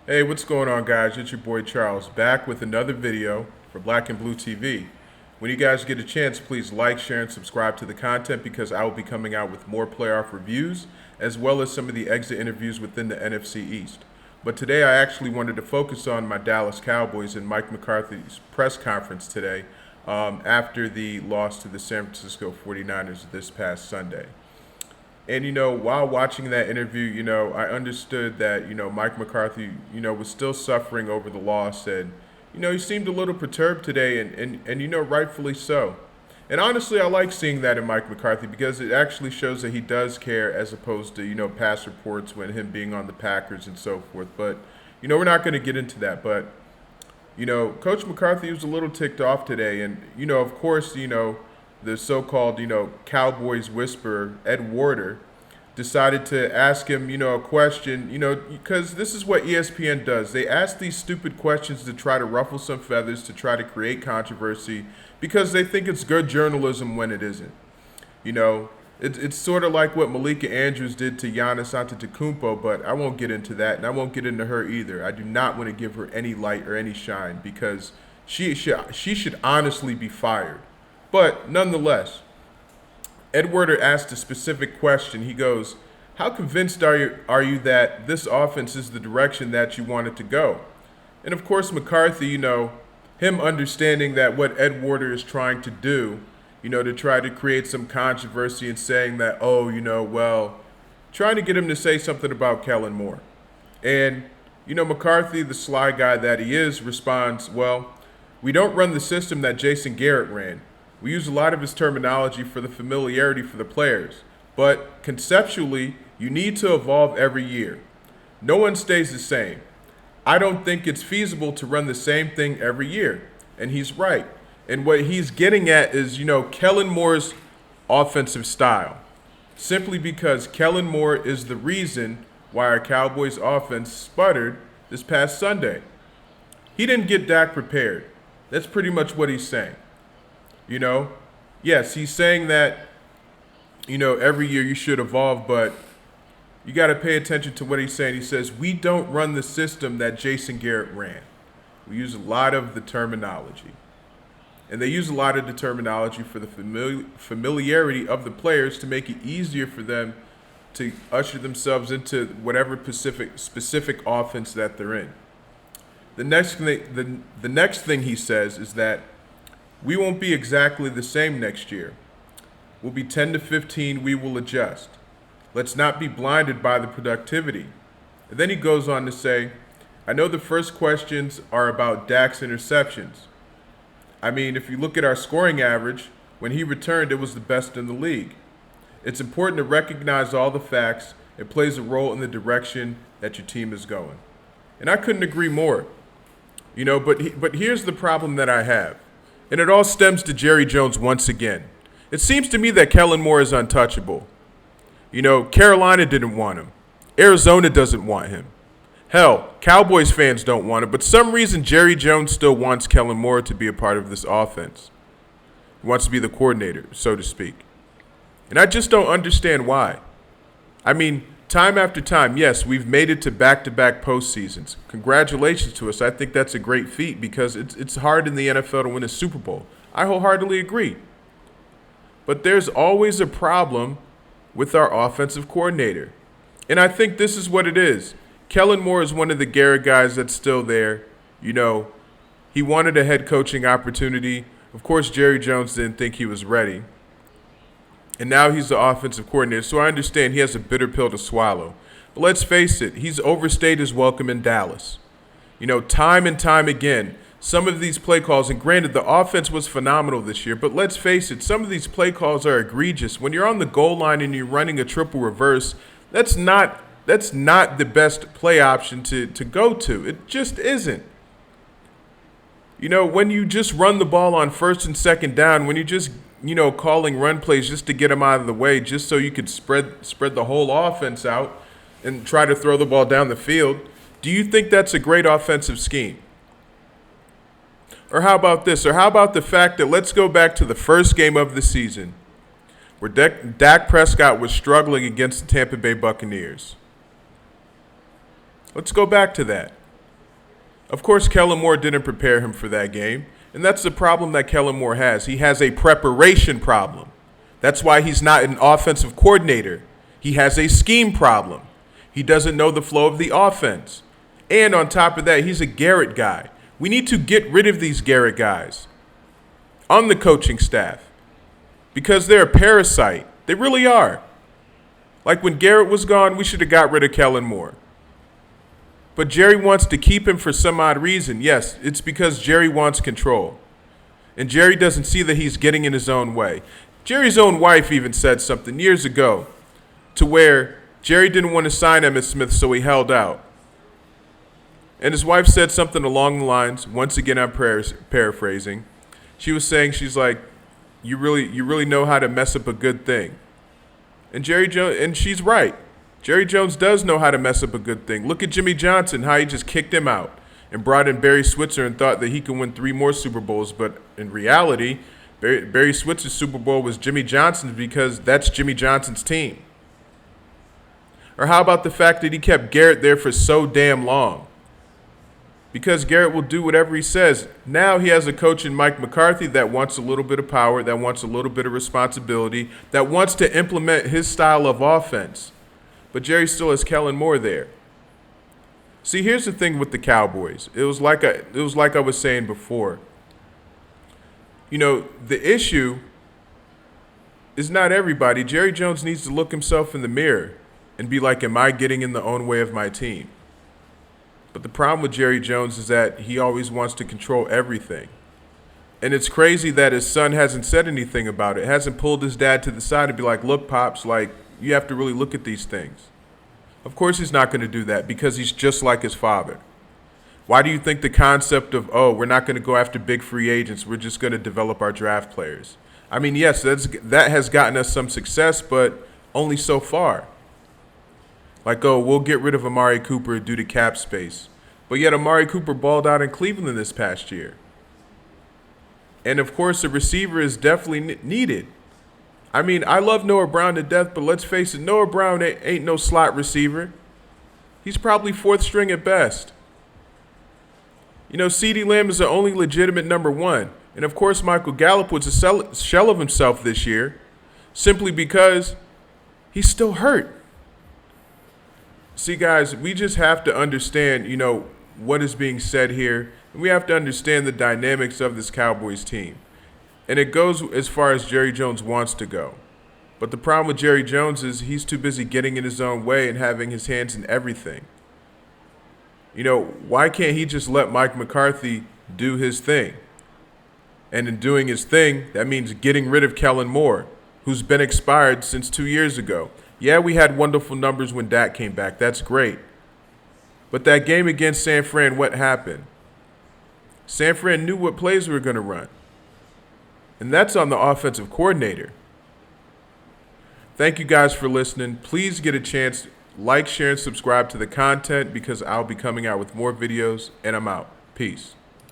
Hey, what's going on, guys? It's your boy Charles back with another video for Black and Blue TV. When you guys get a chance, please like, share, and subscribe to the content because I will be coming out with more playoff reviews as well as some of the exit interviews within the NFC East. But today I actually wanted to focus on my Dallas Cowboys and Mike McCarthy's press conference today after the loss to the San Francisco 49ers this past Sunday. And, while watching that interview, I understood that, Mike McCarthy, was still suffering over the loss. And, he seemed a little perturbed today and rightfully so. And honestly, I like seeing that in Mike McCarthy because it actually shows that he does care as opposed to, past reports when him being on the Packers and so forth. But, we're not going to get into that. But, Coach McCarthy was a little ticked off today. And, of course, the so-called, Cowboys whisperer, Ed Werder, decided to ask him, a question, because this is what ESPN does. They ask these stupid questions to try to ruffle some feathers, to try to create controversy, because they think it's good journalism when it isn't. It's sort of like what Malika Andrews did to Giannis Antetokounmpo, but I won't get into that, and I won't get into her either. I do not want to give her any light or any shine because she should honestly be fired. But nonetheless, Ed Werder asked a specific question. He goes, how convinced are you that this offense is the direction that you want it to go? And of course, McCarthy, him understanding that what Ed Werder is trying to do, to try to create some controversy and saying that, trying to get him to say something about Kellen Moore. And, McCarthy, the sly guy that he is, responds, well, we don't run the system that Jason Garrett ran. We use a lot of his terminology for the familiarity for the players. But conceptually, you need to evolve every year. No one stays the same. I don't think it's feasible to run the same thing every year. And he's right. And what he's getting at is, Kellen Moore's offensive style. Simply because Kellen Moore is the reason why our Cowboys offense sputtered this past Sunday. He didn't get Dak prepared. That's pretty much what he's saying. Yes, he's saying that, every year you should evolve, but you got to pay attention to what he's saying. He says, we don't run the system that Jason Garrett ran. We use a lot of the terminology. And they use a lot of the terminology for the familiarity of the players to make it easier for them to usher themselves into whatever specific offense that they're in. The next thing he says is that we won't be exactly the same next year. We'll be 10 to 15, we will adjust. Let's not be blinded by the productivity. And then he goes on to say, I know the first questions are about Dak's interceptions. I mean, if you look at our scoring average, when he returned, it was the best in the league. It's important to recognize all the facts. It plays a role in the direction that your team is going. And I couldn't agree more. But here's the problem that I have. And it all stems to Jerry Jones once again. It seems to me that Kellen Moore is untouchable. Carolina didn't want him. Arizona doesn't want him. Hell, Cowboys fans don't want him. But some reason Jerry Jones still wants Kellen Moore to be a part of this offense. He wants to be the coordinator, so to speak. And I just don't understand why. I mean, time after time, yes, we've made it to back-to-back postseasons. Congratulations to us. I think that's a great feat because it's hard in the NFL to win a Super Bowl. I wholeheartedly agree. But there's always a problem with our offensive coordinator. And I think this is what it is. Kellen Moore is one of the Garrett guys that's still there. He wanted a head coaching opportunity. Of course, Jerry Jones didn't think he was ready. And now he's the offensive coordinator, so I understand he has a bitter pill to swallow. But let's face it, he's overstayed his welcome in Dallas. Time and time again, some of these play calls, and granted, the offense was phenomenal this year, but let's face it, some of these play calls are egregious. When you're on the goal line and you're running a triple reverse, that's not the best play option to go to. It just isn't. When you just run the ball on first and second down, when you just calling run plays just to get them out of the way, just so you could spread the whole offense out and try to throw the ball down the field. Do you think that's a great offensive scheme? Or how about this? Or how about the fact that let's go back to the first game of the season where Dak Prescott was struggling against the Tampa Bay Buccaneers. Let's go back to that. Of course, Kellen Moore didn't prepare him for that game, and that's the problem that Kellen Moore has. He has a preparation problem. That's why he's not an offensive coordinator. He has a scheme problem. He doesn't know the flow of the offense. And on top of that, he's a Garrett guy. We need to get rid of these Garrett guys on the coaching staff because they're a parasite. They really are. Like when Garrett was gone, we should have got rid of Kellen Moore. But Jerry wants to keep him for some odd reason. Yes, it's because Jerry wants control. And Jerry doesn't see that he's getting in his own way. Jerry's own wife even said something years ago to where Jerry didn't want to sign Emmitt Smith, so he held out. And his wife said something along the lines, once again I'm paraphrasing. She was saying, she's like, you really know how to mess up a good thing. And she's right. Jerry Jones does know how to mess up a good thing. Look at Jimmy Johnson, how he just kicked him out and brought in Barry Switzer and thought that he could win 3 more Super Bowls. But in reality, Barry Switzer's Super Bowl was Jimmy Johnson's because that's Jimmy Johnson's team. Or how about the fact that he kept Garrett there for so damn long? Because Garrett will do whatever he says. Now he has a coach in Mike McCarthy that wants a little bit of power, that wants a little bit of responsibility, that wants to implement his style of offense. But Jerry still has Kellen Moore there. See, here's the thing with the Cowboys. It was like I was saying before. You know, the issue is not everybody. Jerry Jones needs to look himself in the mirror and be like, am I getting in the own way of my team? But the problem with Jerry Jones is that he always wants to control everything. And it's crazy that his son hasn't said anything about it, hasn't pulled his dad to the side and be like, look, Pops, like, you have to really look at these things. Of course he's not going to do that because he's just like his father. Why do you think the concept of, we're not going to go after big free agents, we're just going to develop our draft players? I mean, yes, that has gotten us some success, but only so far. Like, we'll get rid of Amari Cooper due to cap space. But yet Amari Cooper balled out in Cleveland this past year. And, of course, a receiver is definitely needed. I mean, I love Noah Brown to death, but let's face it, Noah Brown ain't no slot receiver. He's probably 4th string at best. You know, CeeDee Lamb is the only legitimate number 1. And, of course, Michael Gallup was a shell of himself this year simply because he's still hurt. See, guys, we just have to understand, you know, what is being said here. And we have to understand the dynamics of this Cowboys team. And it goes as far as Jerry Jones wants to go. But the problem with Jerry Jones is he's too busy getting in his own way and having his hands in everything. You know, why can't he just let Mike McCarthy do his thing? And in doing his thing, that means getting rid of Kellen Moore, who's been expired since 2 years ago. Yeah, we had wonderful numbers when Dak came back. That's great. But that game against San Fran, what happened? San Fran knew what plays we were going to run. And that's on the offensive coordinator. Thank you guys for listening. Please get a chance, like, share, and subscribe to the content because I'll be coming out with more videos, and I'm out. Peace.